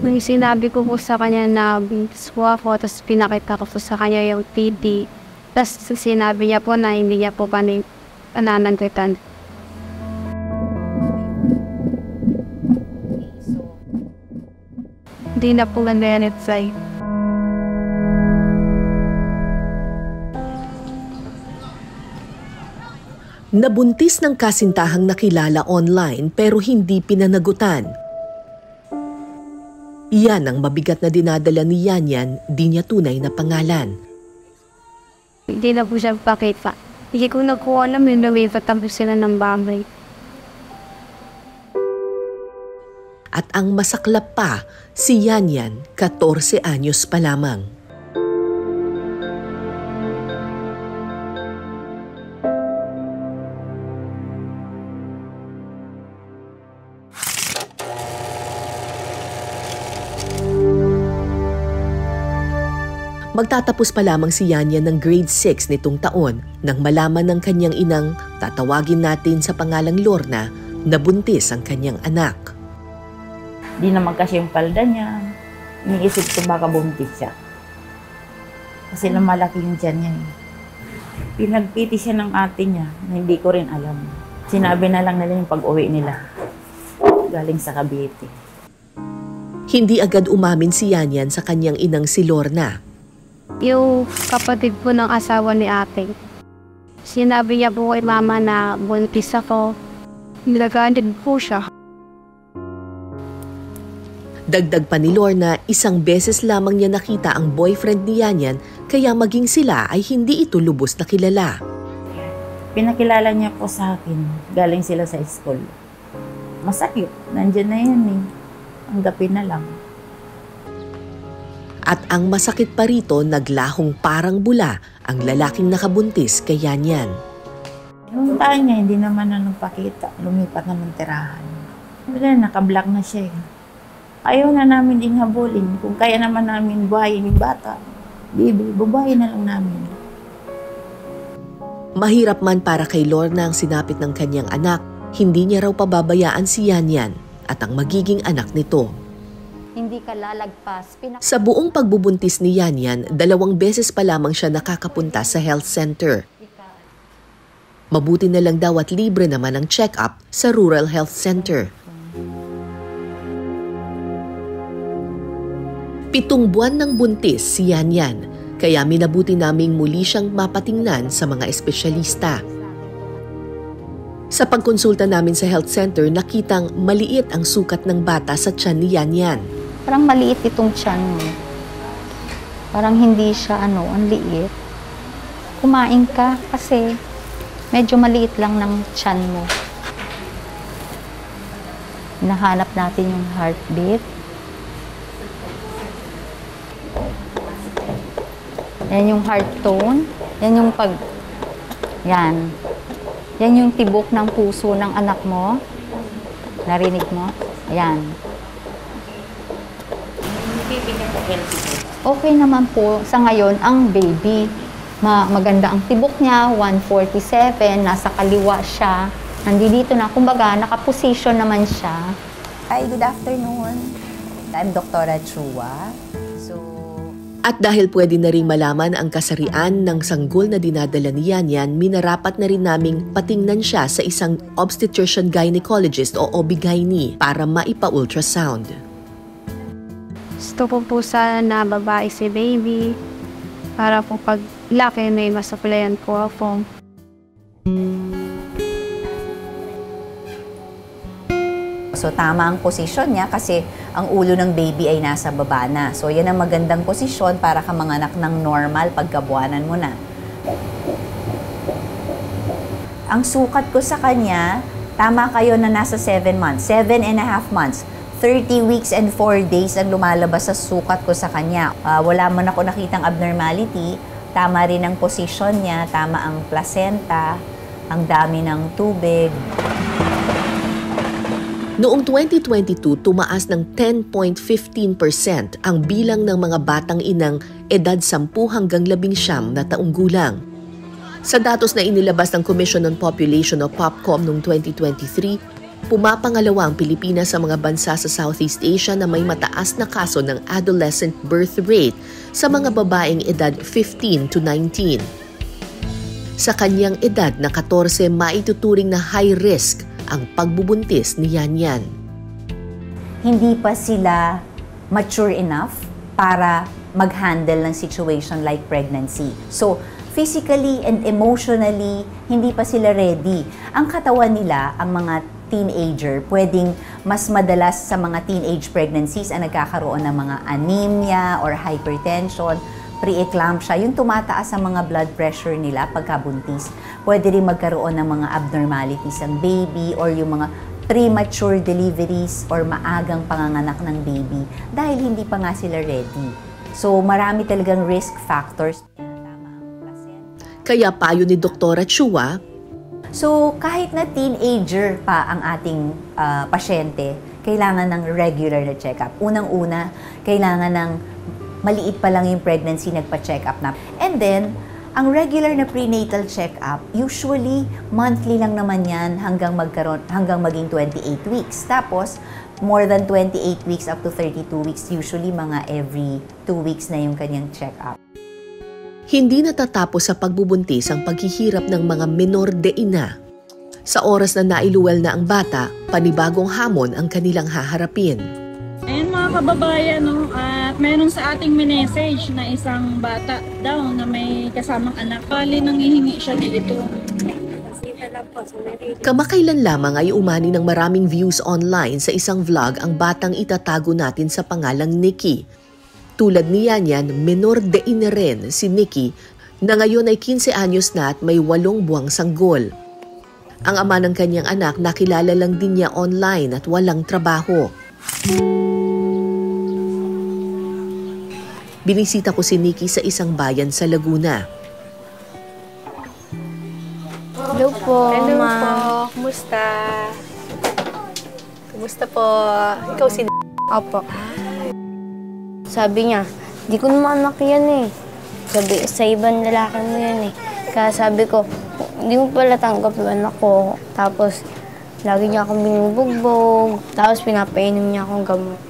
Nung sinabi ko po sa kanya na buntis po ako, tapos pinakita ko po sa kanya yung TD. Tapos sinabi niya po na hindi niya po pananagkitan. Hindi na po na-verify. Nabuntis ng kasintahang nakilala online pero hindi pinanagutan. Iyan ang mabigat na dinadala ni Yanyan, di niya tunay na pangalan. Hindi na po siya pakita. Hindi ko nakuha alam yung lumipat tapos sila ng bahay. At ang masaklap pa, si Yanyan, 14 anyos pa lamang. Magtatapos pa lamang si Yanyan ng grade 6 nitong taon nang malaman ng kanyang inang, tatawagin natin sa pangalang Lorna, na buntis ang kanyang anak. Di naman kasi yung palda niya. Iniisip ko baka buntis siya. Kasi lumalaki yung tiyan niya. Pinagpiti siya ng ate niya na hindi ko rin alam. Sinabi na lang nila yung pag-uwi nila. Galing sa Cavite. Hindi agad umamin si Yanyan sa kanyang inang si Lorna. Yung kapatid po ng asawa ni ate, sinabi niya po kay mama na buntis ako. Nilaganin po siya. Dagdag pa ni Lorna, isang beses lamang niya nakita ang boyfriend ni Yanyan kaya maging sila ay hindi ito lubos na kilala. Pinakilala niya po sa akin. Galing sila sa school. Masakit. Nandiyan na yan eh. Anggapin na lang. At ang masakit pa rito, naglahong parang bula ang lalaking nakabuntis kay Yanyan. Yung tayo niya, hindi naman na nagpakita. Lumipat na ng tirahan. Wala, nakablock na siya eh. Ayaw na namin din habulin. Kung kaya naman namin buhayin yung bata, bubuhayin na lang namin. Mahirap man para kay Lorna ang sinapit ng kanyang anak, hindi niya raw pababayaan si Yanyan at ang magiging anak nito. Hindi ka lalagpas. Sa buong pagbubuntis ni Yanyan, 2 beses pa lamang siya nakakapunta sa health center. Mabuti na lang daw at libre naman ang check-up sa rural health center. 7 buwan ng buntis si Yanyan, kaya minabuti naming muli siyang mapatingnan sa mga espesyalista. Sa pagkonsulta namin sa health center, nakitang maliit ang sukat ng bata sa tiyan ni Yanyan. Parang maliit itong tiyan mo. Parang hindi siya ang liit. Kumain ka kasi medyo maliit lang ng tiyan mo. Nahanap natin yung heartbeat. Yan yung heart tone. Yan yung Yan. Yan yung tibok ng puso ng anak mo. Narinig mo? Yan. Okay naman po sa ngayon ang baby. Maganda ang tibok niya, 147, nasa kaliwa siya. Nandito na, kumbaga, nakaposition naman siya. Hi, good afternoon. I'm Dr. Chua. At dahil pwede na rin malaman ang kasarian ng sanggol na dinadala ni Yanyan, minarapat na rin naming patingnan siya sa isang obstetrician gynecologist o OB-GYN para maipa-ultrasound. Gusto ko po sana na babae si baby para po pag laki may masuplayan po ako. So tama ang posisyon niya kasi ang ulo ng baby ay nasa baba na. So yan ang magandang posisyon para ka manganak ng normal pagkabuanan mo na. Ang sukat ko sa kanya, tama kayo na nasa 7 months, 7.5 months. 30 weeks and 4 days ang lumalabas sa sukat ko sa kanya. Wala man ako nakitang abnormality, tama rin ang posisyon niya, tama ang placenta, ang dami ng tubig. Noong 2022, tumaas ng 10.15% ang bilang ng mga batang inang edad 10 hanggang 19 na taong gulang. Sa datos na inilabas ng Commission on Population o POPCOM noong 2023, Pumapangalawa ang Pilipinas sa mga bansa sa Southeast Asia na may mataas na kaso ng adolescent birth rate sa mga babaeng edad 15 to 19. Sa kanyang edad na 14, maituturing na high risk ang pagbubuntis ni Yan Yan. Hindi pa sila mature enough para mag-handle ng situation like pregnancy. So, physically and emotionally, hindi pa sila ready. Ang katawan nila, ang mga teenager, pwedeng mas madalas sa mga teenage pregnancies ang nagkakaroon ng mga anemia or hypertension, preeclampsia, yung tumataas ang mga blood pressure nila pagkabuntis. Pwede rin magkaroon ng mga abnormalities ang baby or yung mga premature deliveries or maagang panganganak ng baby dahil hindi pa nga sila ready. So marami talagang risk factors. Kaya payo ni Dr. Chua, so kahit na teenager pa ang ating pasyente, kailangan ng regular na check-up. Unang-una, kailangan ng maliit pa lang yung pregnancy, nagpa-check up na. And then, ang regular na prenatal check-up, usually monthly lang naman yan hanggang maging 28 weeks. Tapos, more than 28 weeks up to 32 weeks, usually mga every 2 weeks na yung kanyang check-up. hindi natatapos sa pagbubuntis ang paghihirap ng mga menor de ina. Sa oras na nailuwal na ang bata, panibagong hamon ang kanilang haharapin. Ayun mga kababayan, no? At meron sa ating message na isang bata daw na may kasamang anak. Bali nanghihingi siya dito. Kamakailan lamang ay umani ng maraming views online sa isang vlog ang batang itatago natin sa pangalang Nikki. Tulad ni Yan, menor de ina rin si Nikki na ngayon ay 15 anyos na at may 8 buwang sanggol. Ang ama ng kanyang anak nakilala lang din niya online at walang trabaho. Binisita ko si Nikki sa isang bayan sa Laguna. Hello po, Hello ma'am. po. Kumusta? Kumusta po? Ikaw si Opo. Sabi niya, di ko naman anak yan eh. Sabi, sa ibang lalaki mo yan eh. Kaya sabi ko, hindi mo pala tanggap yung anak ko. Tapos, lagi niya akong binubugbog. Tapos, pinapainom niya akong gamot.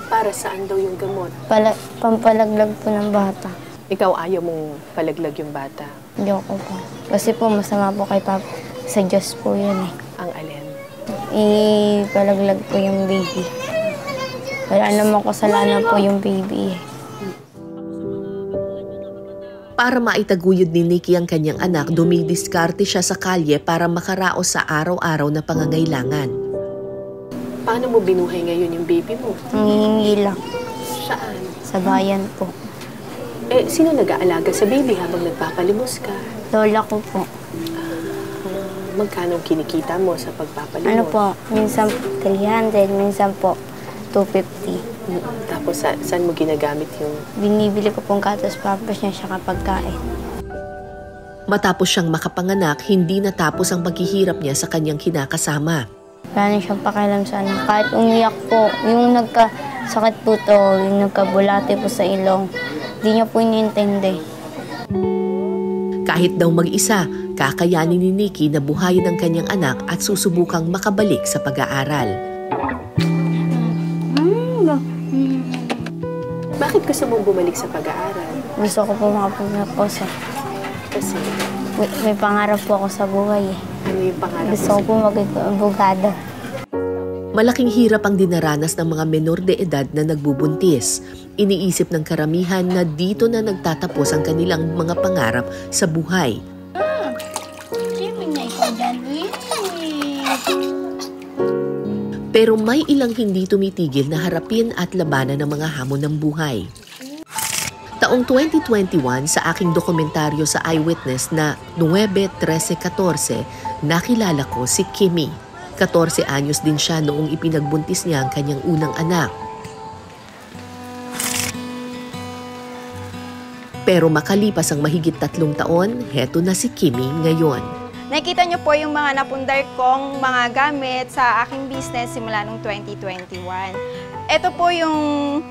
Para saan daw yung gamot? Pampalaglag po ng bata. Ikaw ayaw mong palaglag yung bata. Hindi ako po. Kasi po, masama po kay Papa. Sa Diyos po yan eh. Ang alin? Ipalaglag po yung baby. Wala namang kasalanan po yung baby eh. Para maitaguyod ni Nikki ang kanyang anak, dumidiskarte siya sa kalye para makaraos sa araw-araw na pangangailangan. Paano mo binuhay ngayon yung baby mo? Nangihingi lang Saan? sa bayan po. Eh, sino nag-aalaga sa baby habang nagpapalimos ka? Lola ko po. Magkano kinikita mo sa pagpapalimos? Ano po, minsan 300, minsan po 250. Tapos saan mo ginagamit yung... Binibili ko pong gatas papas niya siya kapag kain. Matapos siyang makapanganak, hindi natapos ang paghihirap niya sa kanyang kinakasama. Wala na siyang pakialam sa anak. Kahit umiyak po, yung nagkasakit po to, yung nagkabulate po sa ilong, hindi niya po iniintindi. Kahit daw mag-isa, kakayanin ni Nikki na buhayin ang kanyang anak at susubukang makabalik sa pag-aaral. Bakit gusto mong bumalik sa pag-aaral? Gusto ko po makapag-aposo. Kasi, May pangarap po ako sa buhay eh. ano yung pangarap Gusto ko po maging abogado. Malaking hirap ang dinaranas ng mga menor de edad na nagbubuntis. Iniisip ng karamihan na dito na nagtatapos ang kanilang mga pangarap sa buhay. Pero may ilang hindi tumitigil na harapin at labanan ng mga hamon ng buhay. Taong 2021, sa aking dokumentaryo sa Eyewitness na 9-13-14, nakilala ko si Kimmy. 14 anyos din siya noong ipinagbuntis niya ang kanyang unang anak. Pero makalipas ang mahigit 3 taon, heto na si Kimmy ngayon. Nakita niyo po yung mga napundar kong mga gamit sa aking business simula noong 2021. Ito po yung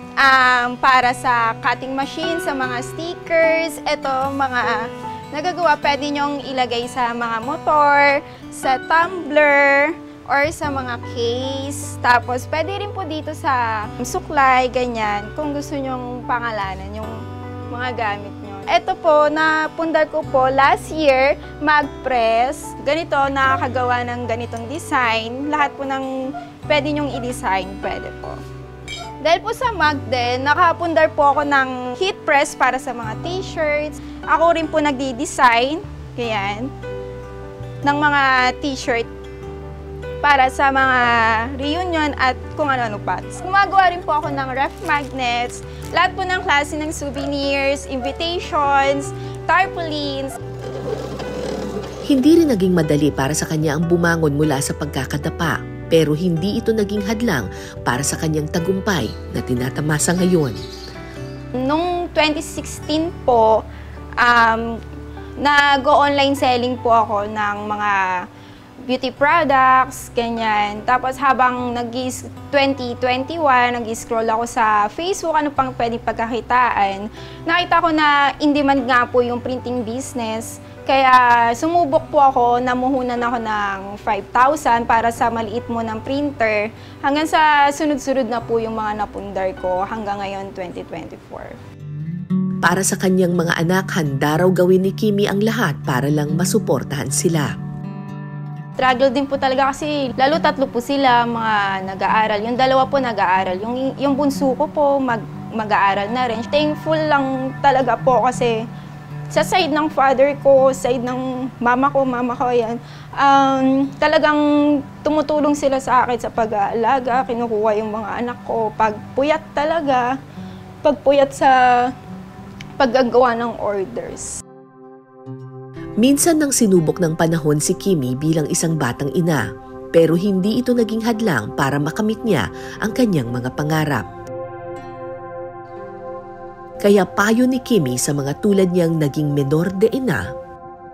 para sa cutting machine, sa mga stickers. Ito mga nagagawa, pwede nyong ilagay sa mga motor, sa tumbler, or sa mga case. Tapos, pwede rin po dito sa suklay, ganyan, kung gusto nyong pangalanan yung mga gamit nyo. Ito po, napundar ko po last year, mag-press. Ganito, nakakagawa ng ganitong design. Lahat po ng pwede nyong i-design, pwede po. Dahil po sa mag din, nakapundar po ako ng heat press para sa mga t-shirts. Ako rin po nagdi-design, ganyan, ng mga t-shirt para sa mga reunion at kung ano-ano pa. Gumagawa rin po ako ng ref magnets, lahat po ng klase ng souvenirs, invitations, tarpaulins. Hindi rin naging madali para sa kanya ang bumangon mula sa pagkakadapa, pero hindi ito naging hadlang para sa kanyang tagumpay na tinatamasa ngayon. Noong 2016 po, nag-online selling po ako ng mga beauty products, ganyan. Tapos habang 2021, nag-scroll ako sa Facebook, ano pang pwedeng pagkakitaan. Nakita ko na in demand nga po yung printing business. Kaya sumubok po ako, namuhunan ako ng 5,000 para sa maliit mo ng printer. Hanggang sa sunod-sunod na po yung mga napundar ko hanggang ngayon 2024. Para sa kanyang mga anak, handa raw gawin ni Kimmy ang lahat para lang masuportahan sila. Struggle din po talaga kasi lalo 3 po sila mga nag-aaral. Yung 2 po nag-aaral. Yung bunso ko po mag-aaral na rin. Thankful lang talaga po kasi sa side ng father ko, side ng mama ko yan, talagang tumutulong sila sa akin sa pag-aalaga, kinukuha yung mga anak ko. Pagpuyat talaga, pagpuyat sa paggagawa ng orders. Minsan nang sinubok ng panahon si Kimmy bilang isang batang ina, pero hindi ito naging hadlang para makamit niya ang kanyang mga pangarap. Kaya payo ni Kimmy sa mga tulad niyang naging menor de ina.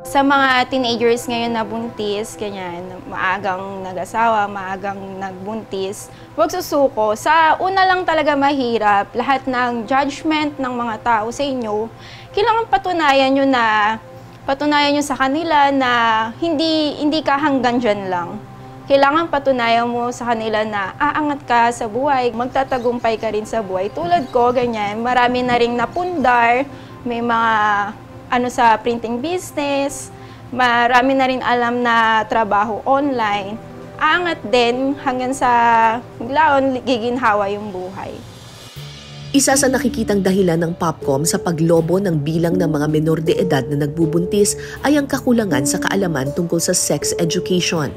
Sa mga teenagers ngayon na buntis, ganyan, maagang nag-asawa, maagang nagbuntis, huwag susuko. Sa una lang talaga mahirap, lahat ng judgment ng mga tao sa inyo, kailangan patunayan nyo sa kanila na hindi ka hanggang dyan lang. Kailangan patunayan mo sa kanila na aangat ka sa buhay, magtatagumpay ka rin sa buhay. Tulad ko, ganyan, marami na ring napundar, may mga sa printing business, marami na rin alam na trabaho online. Aangat din hanggang sa biglaon, giginhawa yung buhay. Isa sa nakikitang dahilan ng Popcom sa paglobo ng bilang ng mga menor de edad na nagbubuntis ay ang kakulangan sa kaalaman tungkol sa sex education.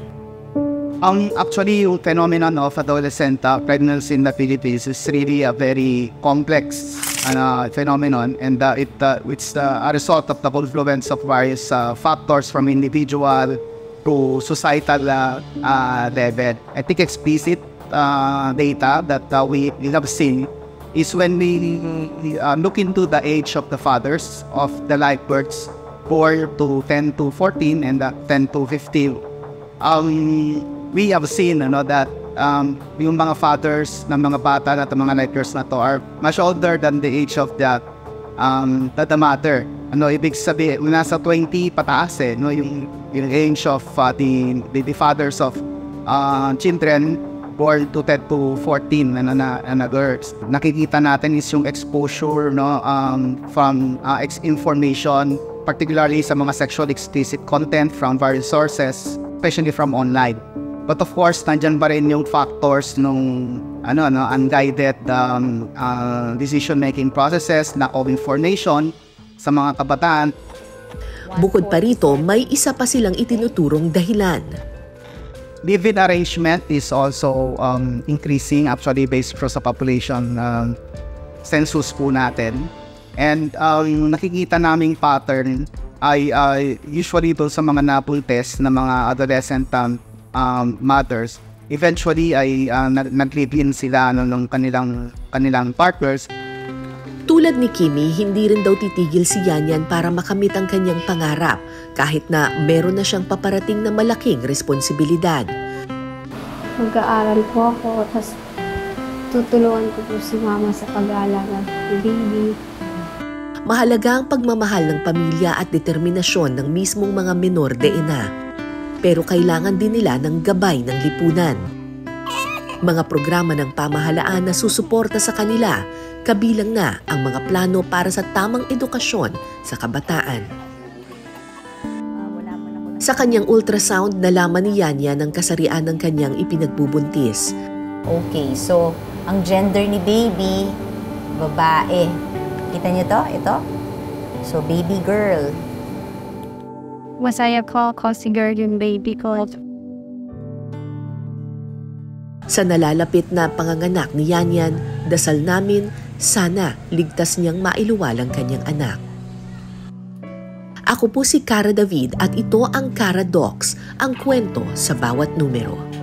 Actually, yung phenomenon of adolescent pregnancy in the Philippines is really a very complex phenomenon, and it's a result of the confluence of various factors from individual to societal level. I think explicit data that we have seen is when we look into the age of the fathers of the live births, 4 to 10 to 14 and 10 to 15. We have seen that yung mga fathers ng mga bata na mga live births na to are much older than the age of the mother. Ibig sabihin, nasa 20 pataas yung age of the fathers of children born to 10 to 14 na girls. Nakikita natin is yung exposure from information, particularly sa mga sexual explicit content from various sources, especially from online. But of course, nandyan pa rin yung factors nung unguided decision-making processes, lack of information sa mga kabataan. Bukod pa rito, may isa pa silang itinuturong dahilan. Live-in arrangement is also increasing actually based sa population census po natin. And nakikita naming pattern ay usually doon sa mga nabuntis na mga adolescent mothers, eventually ay nag-live-in sila ng kanilang partners. Tulad ni Kimmy, hindi rin daw titigil si Yanyan para makamit ang kanyang pangarap kahit na meron na siyang paparating na malaking responsibilidad. Mag-aaral po ako, tapos tutulungan ko po si mama sa pag-aalaga ng baby. Mahalaga ang pagmamahal ng pamilya at determinasyon ng mismong mga menor de ina. pero kailangan din nila ng gabay ng lipunan. Mga programa ng pamahalaan na susuporta sa kanila, kabilang na ang mga plano para sa tamang edukasyon sa kabataan. Sa kanyang ultrasound, nalaman ni Yanyan ang kasarian ng kanyang ipinagbubuntis. Okay, so ang gender ni baby, babae. Kita niyo to? Ito? So, baby girl. Masaya ko kasi girl yung baby ko. Sa nalalapit na panganganak ni Yanyan, dasal namin, sana ligtas niyang mailuwalang kanyang anak. Ako po si Cara David at ito ang Cara Docs, ang kwento sa bawat numero.